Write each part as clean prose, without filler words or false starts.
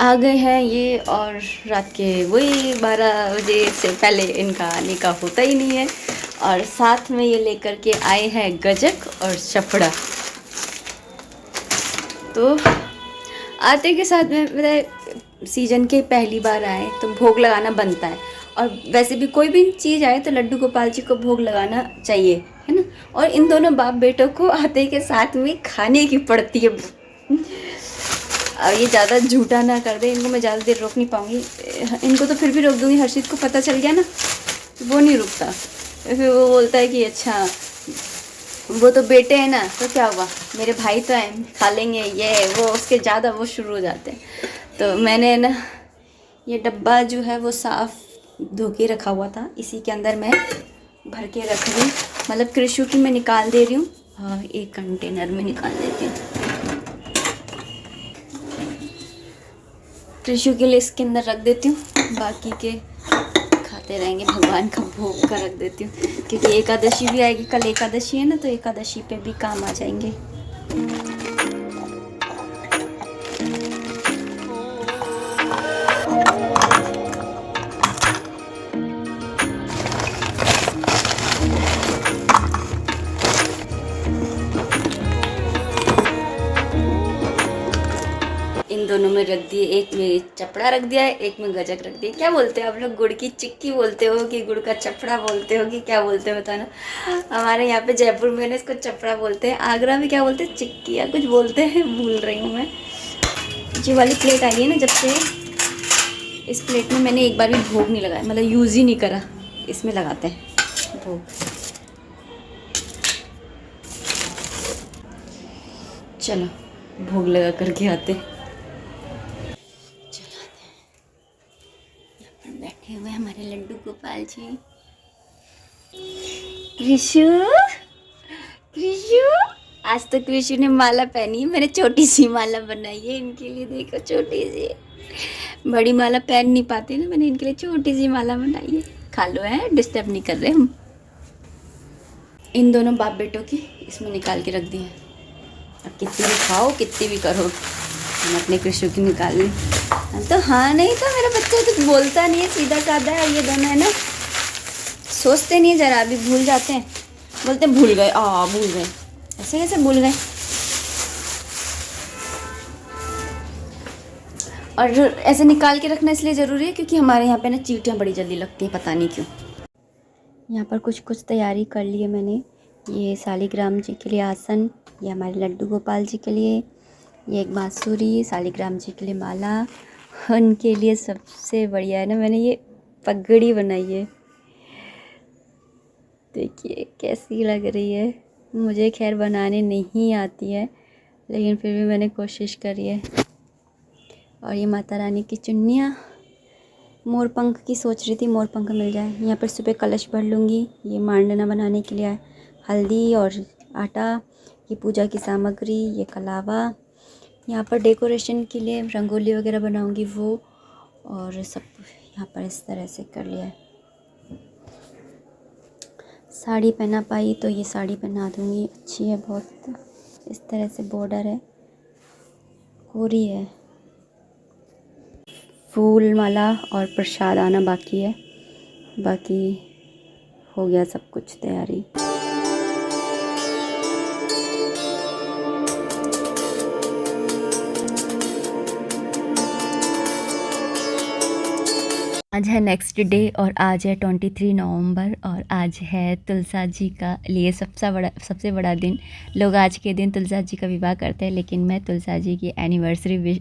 आ गए हैं ये, और रात के वही 12 बजे से पहले इनका आने का होता ही नहीं है। और साथ में ये लेकर के आए हैं गजक और चपड़ा। तो आते के साथ में मतलब सीजन के पहली बार आए तो भोग लगाना बनता है। और वैसे भी कोई भी चीज़ आए तो लड्डू गोपाल जी को भोग लगाना चाहिए, है ना। और इन दोनों बाप बेटों को आते के साथ में खाने की पड़ती है। अब ये ज़्यादा झूठा ना कर दे, इनको मैं ज़्यादा देर रोक नहीं पाऊँगी। इनको तो फिर भी रोक दूँगी, हर्षित को पता चल गया ना, वो नहीं रुकता। फिर वो बोलता है कि अच्छा वो तो बेटे हैं ना, तो क्या हुआ, मेरे भाई तो हैं, खा लेंगे, ये वो उसके ज़्यादा वो शुरू हो जाते हैं। तो मैंने ना ये डब्बा जो है वो साफ़ धो के रखा हुआ था, इसी के अंदर मैं भर के रख रही हूँ। मतलब कृषु की मैं निकाल दे रही हूँ, हाँ एक कंटेनर में निकाल देती हूँ। कृषु के लिए इसके अंदर रख देती हूँ, बाकी के खाते रहेंगे। भगवान का भोग का रख देती हूँ, क्योंकि एकादशी भी आएगी, कल एकादशी है ना, तो एकादशी पे भी काम आ जाएंगे। इन दोनों में रख दिए, एक में चपड़ा रख दिया है, एक में गजक रख दिया। क्या बोलते हैं आप लोग, गुड़ की चिक्की बोलते हो कि गुड़ का चपड़ा बोलते हो कि क्या बोलते हो बताना। हमारे यहाँ पे जयपुर में ना इसको चपड़ा बोलते हैं, आगरा में क्या बोलते हैं, चिक्की या कुछ बोलते हैं, भूल रही हूँ मैं। जो वाली प्लेट आई है ना, जब से इस प्लेट में मैंने एक बार भी भोग नहीं लगाया, मतलब यूज़ ही नहीं करा। इसमें लगाते हैं भोग। चलो भोग लगा करके आते। बैठे हुए हमारे लड्डू गोपाल जी। कृषु, कृषु, आज तो कृषु ने माला पहनी है, मैंने छोटी सी माला बनाई है इनके लिए, देखो छोटी सी। बड़ी माला पहन नहीं पाती ना, मैंने इनके लिए छोटी सी माला बनाई है। खा लो, है डिस्टर्ब नहीं कर रहे हम। इन दोनों बाप बेटों की इसमें निकाल के रख दी है। अब कितनी भी खाओ, कितनी भी करो, हम अपने कृषु की निकाल ली। तो हाँ, नहीं तो मेरा बच्चा कुछ बोलता नहीं है, सीधा साधा है। और ये दोनों है ना, सोचते नहीं है ज़रा भी, भूल जाते हैं, बोलते भूल गए, भूल गए, ऐसे कैसे भूल गए। और ऐसे निकाल के रखना इसलिए ज़रूरी है क्योंकि हमारे यहाँ पे ना चींटियाँ बड़ी जल्दी लगती हैं, पता नहीं क्यों। यहाँ पर कुछ तैयारी कर ली है मैंने। ये शालिग्राम जी के लिए आसन, ये हमारे लड्डू गोपाल जी के लिए, ये एक बांसुरी, शालिग्राम जी के लिए माला। उनके लिए सबसे बढ़िया है ना, मैंने ये पगड़ी बनाई है, देखिए कैसी लग रही है। मुझे खैर बनाने नहीं आती है, लेकिन फिर भी मैंने कोशिश करी है। और ये माता रानी की चुन्नियाँ, मोर पंख की सोच रही थी, मोर पंख मिल जाए। यहाँ पर सुबह कलश भर लूँगी। ये मांडना बनाने के लिए हल्दी और आटा, ये पूजा की सामग्री, ये कलावा। यहाँ पर डेकोरेशन के लिए रंगोली वगैरह बनाऊँगी वो, और सब यहाँ पर इस तरह से कर लिया है। साड़ी पहना पाई तो ये साड़ी पहना दूँगी, अच्छी है बहुत। इस तरह से बॉर्डर है, कोरी है। फूल माला और प्रसाद आना बाकी है, बाकी हो गया सब कुछ तैयारी। आज है नेक्स्ट डे और आज है 23 नवंबर और आज है तुलसा जी का लिए सबसे बड़ा दिन। लोग आज के दिन तुलसा जी का विवाह करते हैं, लेकिन मैं तुलसा जी की एनिवर्सरी विश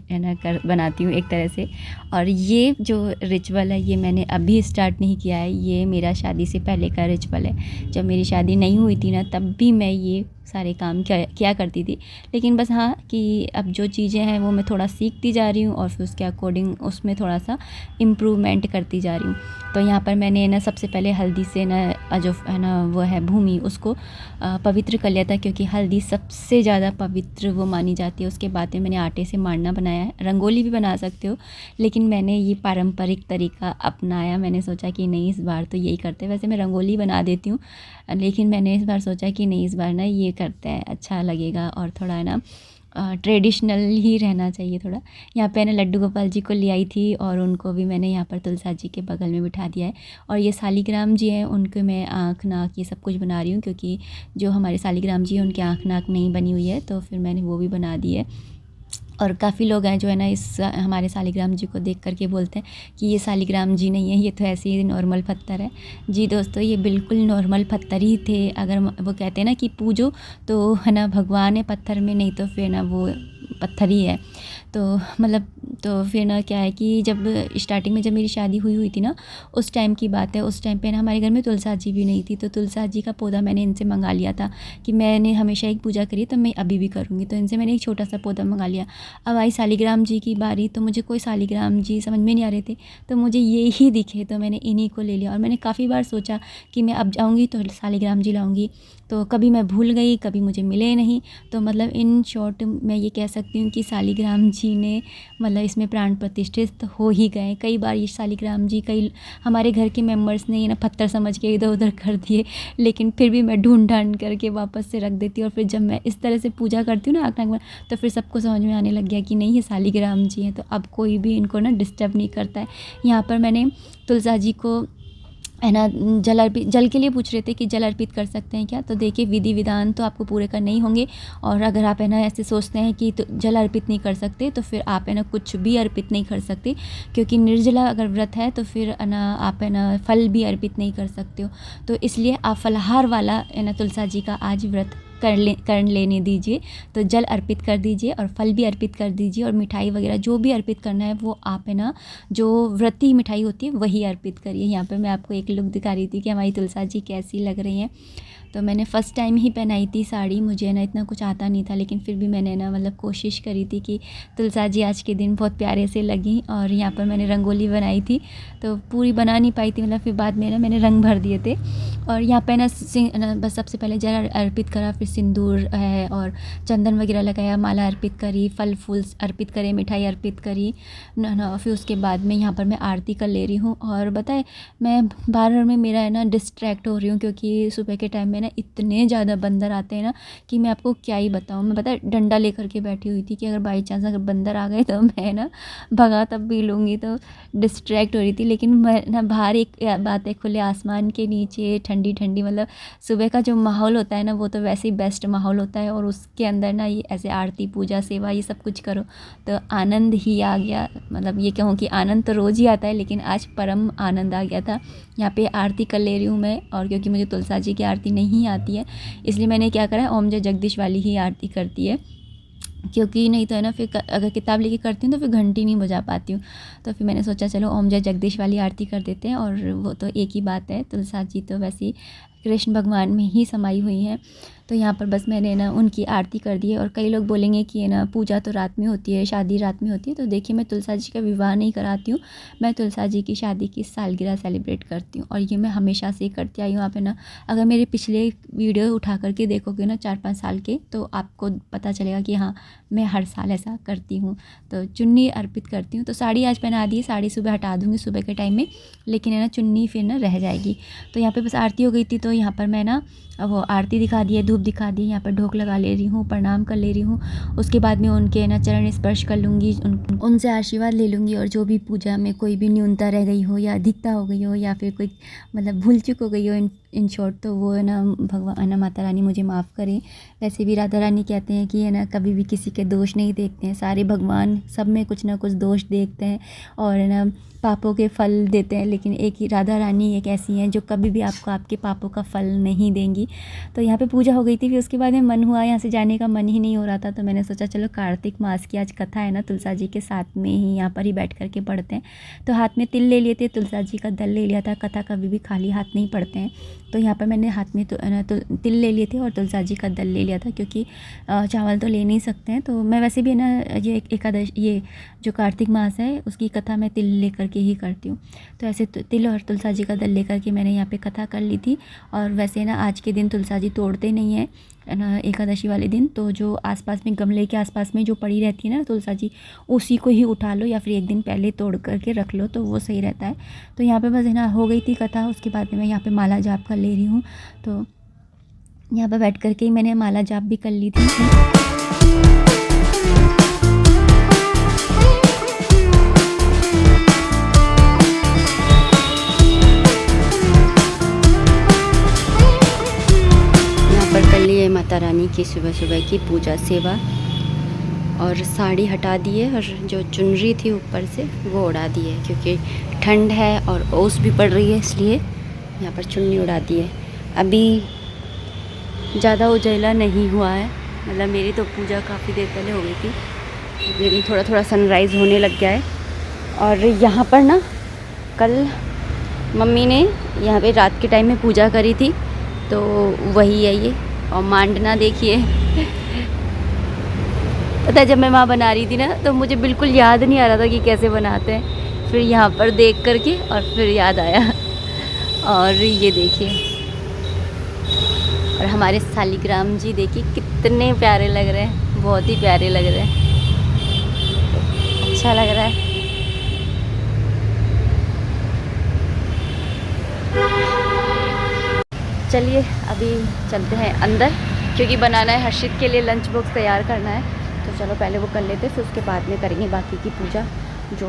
बनाती हूँ एक तरह से। और ये जो रिचुअल है ये मैंने अभी स्टार्ट नहीं किया है, ये मेरा शादी से पहले का रिचुअल है। जब मेरी शादी नहीं हुई थी ना, तब भी मैं ये सारे काम किया करती थी। लेकिन बस हाँ कि अब जो चीज़ें हैं वो मैं थोड़ा सीखती जा रही हूँ और फिर उसके अकॉर्डिंग उसमें थोड़ा सा इम्प्रूवमेंट करती जा रही हूँ। तो यहाँ पर मैंने ना सबसे पहले हल्दी से ना जो है ना वो है भूमि, उसको पवित्र कर लिया था, क्योंकि हल्दी सबसे ज़्यादा पवित्र वो मानी जाती है। उसके बाद में मैंने आटे से मांडना बनाया है। रंगोली भी बना सकते हो, लेकिन मैंने ये पारंपरिक तरीका अपनाया। मैंने सोचा कि नहीं इस बार तो यही करते हैं। वैसे मैं रंगोली बना देती हूँ, लेकिन मैंने इस बार सोचा कि नहीं इस बार ना ये करते हैं, अच्छा लगेगा और थोड़ा है ना ट्रेडिशनल ही रहना चाहिए थोड़ा। यहाँ पे ना लड्डू गोपाल जी को ले आई थी और उनको भी मैंने यहाँ पर तुलसा जी के बगल में बिठा दिया है। और ये सालिग्राम जी हैं, उनको मैं आँख नाक ये सब कुछ बना रही हूँ, क्योंकि जो हमारे सालिग्राम जी हैं उनकी आँख नाक नहीं बनी हुई है, तो फिर मैंने वो भी बना दी है। और काफ़ी लोग हैं जो है ना इस हमारे सालिग्राम जी को देख करके बोलते हैं कि ये सालिग्राम जी नहीं है, ये तो ऐसे ही नॉर्मल पत्थर है। जी दोस्तों, ये बिल्कुल नॉर्मल पत्थर ही थे। अगर वो कहते हैं ना कि पूजो तो है ना भगवान है पत्थर में, नहीं तो फिर ना वो पत्थर ही है। तो मतलब तो फिर ना क्या है कि जब स्टार्टिंग में जब मेरी शादी हुई थी ना, उस टाइम की बात है। उस टाइम पे ना हमारे घर में तुलसा जी भी नहीं थी, तो तुलसा जी का पौधा मैंने इनसे मंगा लिया था कि मैंने हमेशा एक पूजा करी तो मैं अभी भी करूँगी, तो इनसे मैंने एक छोटा सा पौधा मंगा लिया। अब आई सालिग्राम जी की बारी, तो मुझे कोई सालिग्राम जी समझ में नहीं आ रहे थे, तो मुझे ये ही दिखे तो मैंने इन्हीं को ले लिया। और मैंने काफ़ी बार सोचा कि मैं अब जाऊँगी तो सालिग्राम जी लाऊँगी, तो कभी मैं भूल गई, कभी मुझे मिले नहीं। तो मतलब इन शॉर्ट मैं ये कह सकती हूँ कि सालिग्राम जी ने मतलब इसमें प्राण प्रतिष्ठित हो ही गए। कई बार ये सालिग्राम जी कई हमारे घर के मेंबर्स ने ये ना पत्थर समझ के इधर उधर कर दिए, लेकिन फिर भी मैं ढूंढ ढांड करके वापस से रख देती हूँ। और फिर जब मैं इस तरह से पूजा करती हूँ ना आँख नाक में, तो फिर सबको समझ में आने लग गया कि नहीं ये सालिग्राम जी हैं, तो अब कोई भी इनको ना डिस्टर्ब नहीं करता है। यहाँ पर मैंने तुलसा जी को है ना जल के लिए पूछ रहे थे कि जल अर्पित कर सकते हैं क्या, तो देखिए विधि विधान तो आपको पूरे करने ही होंगे। और अगर आप है ना ऐसे सोचते हैं कि तो जल अर्पित नहीं कर सकते, तो फिर आप है ना कुछ भी अर्पित नहीं कर सकते, क्योंकि निर्जला अगर व्रत है तो फिर है ना आप है ना फल भी अर्पित नहीं कर सकते हो। तो इसलिए आप फलाहार वाला है ना तुलसा जी का आज व्रत कर लेने दीजिए। तो जल अर्पित कर दीजिए और फल भी अर्पित कर दीजिए, और मिठाई वगैरह जो भी अर्पित करना है वो आप है ना जो व्रती मिठाई होती है वही अर्पित करिए। यहाँ पे मैं आपको एक लुक दिखा रही थी कि हमारी तुलसा जी कैसी लग रही हैं। तो मैंने फ़र्स्ट टाइम ही पहनाई थी साड़ी, मुझे ना इतना कुछ आता नहीं था, लेकिन फिर भी मैंने ना मतलब कोशिश करी थी कि तुलसा जी आज के दिन बहुत प्यारे से लगी। और यहाँ पर मैंने रंगोली बनाई थी, तो पूरी बना नहीं पाई थी, मतलब फिर बाद में ना मैंने रंग भर दिए थे। और यहाँ पे ना बस सबसे पहले जल अर्पित करा, फिर सिंदूर है और चंदन वगैरह लगाया, माला अर्पित करी, फल फूल अर्पित करे, मिठाई अर्पित करी ना। फिर उसके बाद में यहाँ पर मैं आरती कर ले रही हूँ। और बताए मैं बार में मेरा है ना डिस्ट्रैक्ट हो रही हूँ, क्योंकि सुबह के टाइम में ना इतने ज़्यादा बंदर आते हैं ना कि मैं आपको क्या ही बताऊँ। मैं पता डंडा लेकर के बैठी हुई थी कि अगर बाई चांस अगर बंदर आ गए तो मैं ना भगा तब भी लूँगी, तो डिस्ट्रैक्ट हो रही थी। लेकिन मैं ना बाहर एक बात है, खुले आसमान के नीचे ठंडी ठंडी मतलब सुबह का जो माहौल होता है ना वो तो वैसे ही बेस्ट माहौल होता है, और उसके अंदर ना ये ऐसे आरती पूजा सेवा ये सब कुछ करो तो आनंद ही आ गया। मतलब ये कहूँ कि आनंद तो रोज़ ही आता है, लेकिन आज परम आनंद आ गया था। यहाँ पे आरती कर ले रही हूँ मैं, और क्योंकि मुझे तुलसा जी की आरती नहीं आती है, इसलिए मैंने क्या करा है ओम जय जगदीश वाली ही आरती करती है, क्योंकि नहीं तो है ना फिर अगर किताब लेके करती हूँ तो फिर घंटी नहीं बजा पाती हूँ। तो फिर मैंने सोचा चलो ओम जय जगदीश वाली आरती कर देते हैं, और वो तो एक ही बात है, तुलसा जी तो वैसे ही कृष्ण भगवान में ही समाई हुई हैं। तो यहाँ पर बस मैंने ना उनकी आरती कर दी है। और कई लोग बोलेंगे कि है ना पूजा तो रात में होती है, शादी रात में होती है, तो देखिए मैं तुलसा जी का विवाह नहीं कराती हूँ, मैं तुलसा जी की शादी की सालगिरह सेलिब्रेट करती हूँ, और ये मैं हमेशा से करती आई हूँ। आप है ना अगर मेरे पिछले वीडियो उठा करके देखोगे ना 4-5 साल के, तो आपको पता चलेगा कि हाँ मैं हर साल ऐसा करती हूँ। तो चुन्नी अर्पित करती हूँ, तो साड़ी आज पहना दी है, साड़ी सुबह हटा दूँगी सुबह के टाइम में, लेकिन है ना चुन्नी फिर ना रह जाएगी। तो यहाँ पे बस आरती हो गई थी, तो यहाँ पर मैं ना वो आरती दिखा दी है, धूप दिखा दी, यहाँ पर ढोक लगा ले रही हूँ, प्रणाम कर ले रही हूँ। उसके बाद में उनके ना चरण स्पर्श कर लूँगी, उनसे आशीर्वाद ले लूँगी। और जो भी पूजा में कोई भी न्यूनता रह गई हो या अधिकता हो गई हो या फिर कोई मतलब भूल चूक हो गई हो इन शॉर्ट, तो वो है ना भगवान है ना माता रानी मुझे माफ़ करें। वैसे भी राधा रानी कहते हैं कि है ना कभी भी किसी के दोष नहीं देखते हैं, सारे भगवान सब में कुछ ना कुछ दोष देखते हैं और है ना पापों के फल देते हैं, लेकिन एक ही राधा रानी एक ऐसी हैं जो कभी भी आपको आपके पापों का फल नहीं देंगी। तो यहाँ पे पूजा हो गई थी, फिर उसके बाद में मन हुआ यहाँ से जाने का, मन ही नहीं हो रहा था, तो मैंने सोचा चलो कार्तिक मास की आज कथा है ना तुलसा जी के साथ में ही यहाँ पर ही बैठ करके पढ़ते हैं। तो हाथ में तिल ले लिए थे, तुलसा जी का दल ले लिया था, कथा कभी भी खाली हाथ नहीं पढ़ते हैं। तो यहाँ पर मैंने हाथ में तो तिल ले लिए थे और तुलसा जी का दल ले लिया था, क्योंकि चावल तो ले नहीं सकते हैं। तो मैं वैसे भी ना ये एकादश ये जो कार्तिक मास है उसकी कथा मैं तिल लेकर के ही करती हूँ। तो ऐसे तिल और तुलसा जी का दल लेकर के मैंने यहाँ पे कथा कर ली थी। और वैसे ना आज के दिन तुलसा जी तोड़ते नहीं हैं ना एकादशी वाले दिन, तो जो आसपास में गमले के आसपास में जो पड़ी रहती है ना तुलसा जी, उसी को ही उठा लो या फिर एक दिन पहले तोड़ करके रख लो, तो वो सही रहता है। तो यहाँ पे बस है ना हो गई थी कथा, उसके बाद में मैं यहाँ पे माला जाप कर ले रही हूँ। तो यहाँ पर बैठ करके ही मैंने माला जाप भी कर ली थी। रानी की सुबह सुबह की पूजा सेवा। और साड़ी हटा दी है और जो चुनरी थी ऊपर से वो उड़ा दी है, क्योंकि ठंड है और ओस भी पड़ रही है, इसलिए यहाँ पर चुन्नी उड़ा दी है। अभी ज़्यादा उजाला नहीं हुआ है, मतलब मेरी तो पूजा काफ़ी देर पहले हो गई थी, लेकिन थोड़ा थोड़ा सनराइज़ होने लग गया है। और यहाँ पर ना कल मम्मी ने यहाँ पे रात के टाइम में पूजा करी थी, तो वही है ये। और मांडना देखिए पता है, जब मैं वहाँ बना रही थी ना तो मुझे बिल्कुल याद नहीं आ रहा था कि कैसे बनाते हैं, फिर यहाँ पर देख करके और फिर याद आया। और ये देखिए, और हमारे शालिग्राम जी देखिए कितने प्यारे लग रहे हैं, बहुत ही प्यारे लग रहे हैं, अच्छा लग रहा है। चलिए अभी चलते हैं अंदर, क्योंकि बनाना है हर्षित के लिए लंच बॉक्स तैयार करना है। तो चलो पहले वो कर लेते, फिर उसके बाद में करेंगे बाकी की पूजा। जो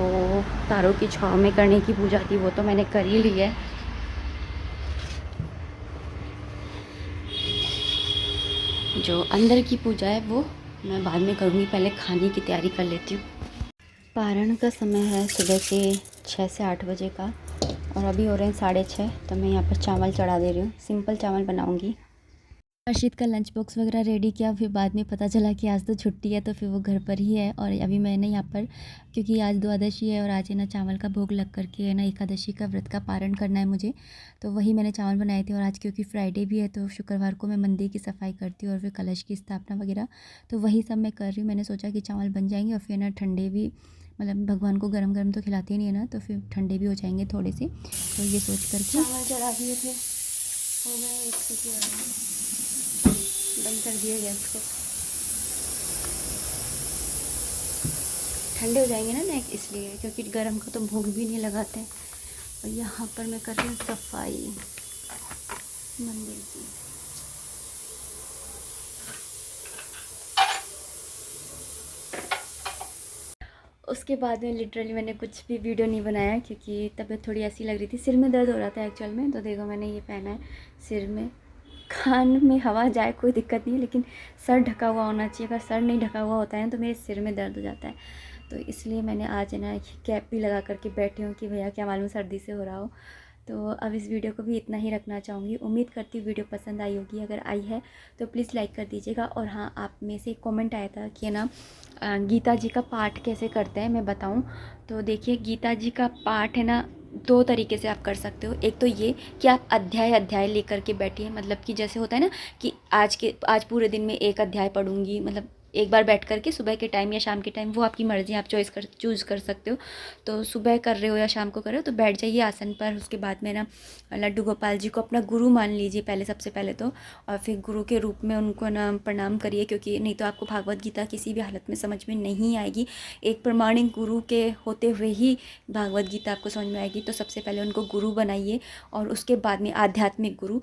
तारों की छाँव में करने की पूजा थी वो तो मैंने कर ही ली है। जो अंदर की पूजा है वो मैं बाद में करूँगी, पहले खाने की तैयारी कर लेती हूँ। पारण का समय है सुबह के 6 से 8 बजे का, और अभी हो रहे हैं 6:30। तो मैं यहाँ पर चावल चढ़ा दे रही हूँ, सिंपल चावल बनाऊँगी। हर्षित का लंच बॉक्स वगैरह रेडी किया, फिर बाद में पता चला कि आज तो छुट्टी है, तो फिर वो घर पर ही है। और अभी मैंने यहाँ पर, क्योंकि आज द्वादशी है और आज है ना चावल का भोग लग करके है ना एकादशी का व्रत का पारण करना है मुझे, तो वही मैंने चावल बनाए थे। और आज क्योंकि फ्राइडे भी है तो शुक्रवार को मैं मंदिर की सफाई करती हूँ और फिर कलश की स्थापना वगैरह, तो वही सब मैं कर रही हूँ। मैंने सोचा कि चावल बन जाएंगे और फिर ना ठंडे भी, मतलब भगवान को गरम गरम तो खिलाते ही नहीं है ना, तो फिर ठंडे भी हो जाएंगे थोड़े से, तो ये सोच करके चावल चढ़ा दिए थे। हो गए एक सीटी, बंद कर दिया गैस को, ठंडे हो जाएंगे ना नेक, इसलिए, क्योंकि गर्म का तो भोग भी नहीं लगाते। और यहाँ पर मैं कर रही हूँ सफाई मंदिर की। उसके बाद में लिटरली मैंने कुछ भी वीडियो नहीं बनाया, क्योंकि तबीयत थोड़ी ऐसी लग रही थी, सिर में दर्द हो रहा था एक्चुअल में। तो देखो मैंने ये पहना है सिर में, कान में हवा जाए कोई दिक्कत नहीं है, लेकिन सर ढका हुआ होना चाहिए। अगर सर नहीं ढका हुआ होता है तो मेरे सिर में दर्द हो जाता है, तो इसलिए मैंने आज है ना कैप भी लगा करके बैठी हूँ कि भैया क्या मालूम सर्दी से हो रहा हो। तो अब इस वीडियो को भी इतना ही रखना चाहूँगी। उम्मीद करती हूँ वीडियो पसंद आई होगी, अगर आई है तो प्लीज़ लाइक कर दीजिएगा। और हाँ, आप में से कमेंट आया था कि ना गीता जी का पाठ कैसे करते हैं, मैं बताऊँ। तो देखिए, गीता जी का पाठ है ना 2 तरीके से आप कर सकते हो। एक तो ये कि आप अध्याय अध्याय लेकर के बैठिए, मतलब कि जैसे होता है ना कि आज पूरे दिन में एक अध्याय पढ़ूंगी, मतलब एक बार बैठ करके सुबह के टाइम या शाम के टाइम, वो आपकी मर्ज़ी, आप चूज़ कर सकते हो। तो सुबह कर रहे हो या शाम को कर रहे हो तो बैठ जाइए आसन पर। उसके बाद में ना लड्डू गोपाल जी को अपना गुरु मान लीजिए पहले, सबसे पहले तो, और फिर गुरु के रूप में उनको ना प्रणाम करिए, क्योंकि नहीं तो आपको भागवत गीता किसी भी हालत में समझ में नहीं आएगी। एक प्रमाणिक गुरु के होते हुए ही भागवत गीता आपको समझ में आएगी। तो सबसे पहले उनको गुरु बनाइए, और उसके बाद में आध्यात्मिक गुरु,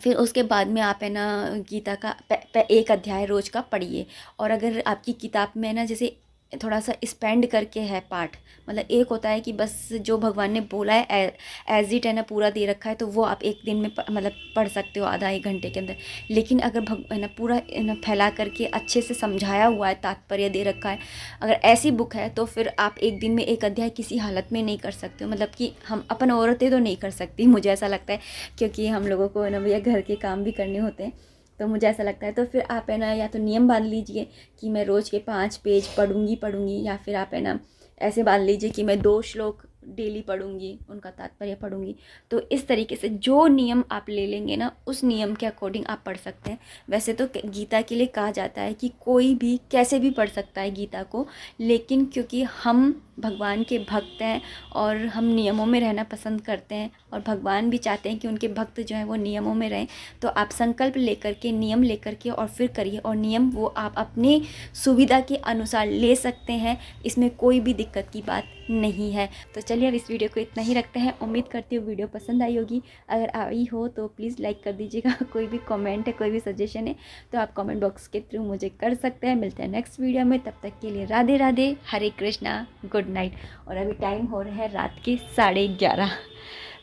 फिर उसके बाद में आप है ना गीता का एक अध्याय रोज़ का पढ़िए। और अगर आपकी किताब में ना जैसे थोड़ा सा स्पेंड करके है पाठ, मतलब एक होता है कि बस जो भगवान ने बोला है एज इट है ना पूरा दे रखा है, तो वो आप एक दिन में मतलब पढ़ सकते हो आधा 1 घंटे के अंदर। लेकिन अगर है ना पूरा है ना फैला करके अच्छे से समझाया हुआ है, तात्पर्य दे रखा है, अगर ऐसी बुक है तो फिर आप एक दिन में एक अध्याय किसी हालत में नहीं कर सकते हो। मतलब कि हम अपन औरतें तो नहीं कर सकती, मुझे ऐसा लगता है, क्योंकि हम लोगों को है ना भैया घर के काम भी करने होते हैं, तो मुझे ऐसा लगता है। तो फिर आप है ना या तो नियम बांध लीजिए कि मैं रोज़ के 5 पेज पढ़ूंगी, या फिर आप है ना ऐसे बांध लीजिए कि मैं 2 श्लोक डेली पढ़ूंगी, उनका तात्पर्य पढ़ूंगी। तो इस तरीके से जो नियम आप ले लेंगे ना, उस नियम के अकॉर्डिंग आप पढ़ सकते हैं। वैसे तो गीता के लिए कहा जाता है कि कोई भी कैसे भी पढ़ सकता है गीता को, लेकिन क्योंकि हम भगवान के भक्त हैं और हम नियमों में रहना पसंद करते हैं, और भगवान भी चाहते हैं कि उनके भक्त जो हैं वो नियमों में रहें, तो आप संकल्प लेकर के, नियम लेकर के और फिर करिए। और नियम वो आप अपनी सुविधा के अनुसार ले सकते हैं, इसमें कोई भी दिक्कत की बात नहीं है। तो चलिए अब इस वीडियो को इतना ही रखते हैं। उम्मीद करती हूँ वीडियो पसंद आई होगी, अगर आई हो तो प्लीज़ लाइक कर दीजिएगा। कोई भी कमेंट है, कोई भी सजेशन है तो आप कमेंट बॉक्स के थ्रू मुझे कर सकते हैं। मिलते हैं नेक्स्ट वीडियो में, तब तक के लिए राधे राधे, हरे कृष्णा, गुड नाइट। और अभी टाइम हो रहा है रात के 11:30।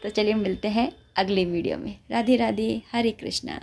तो चलिए मिलते हैं अगले वीडियो में। राधे राधे, हरे कृष्णा।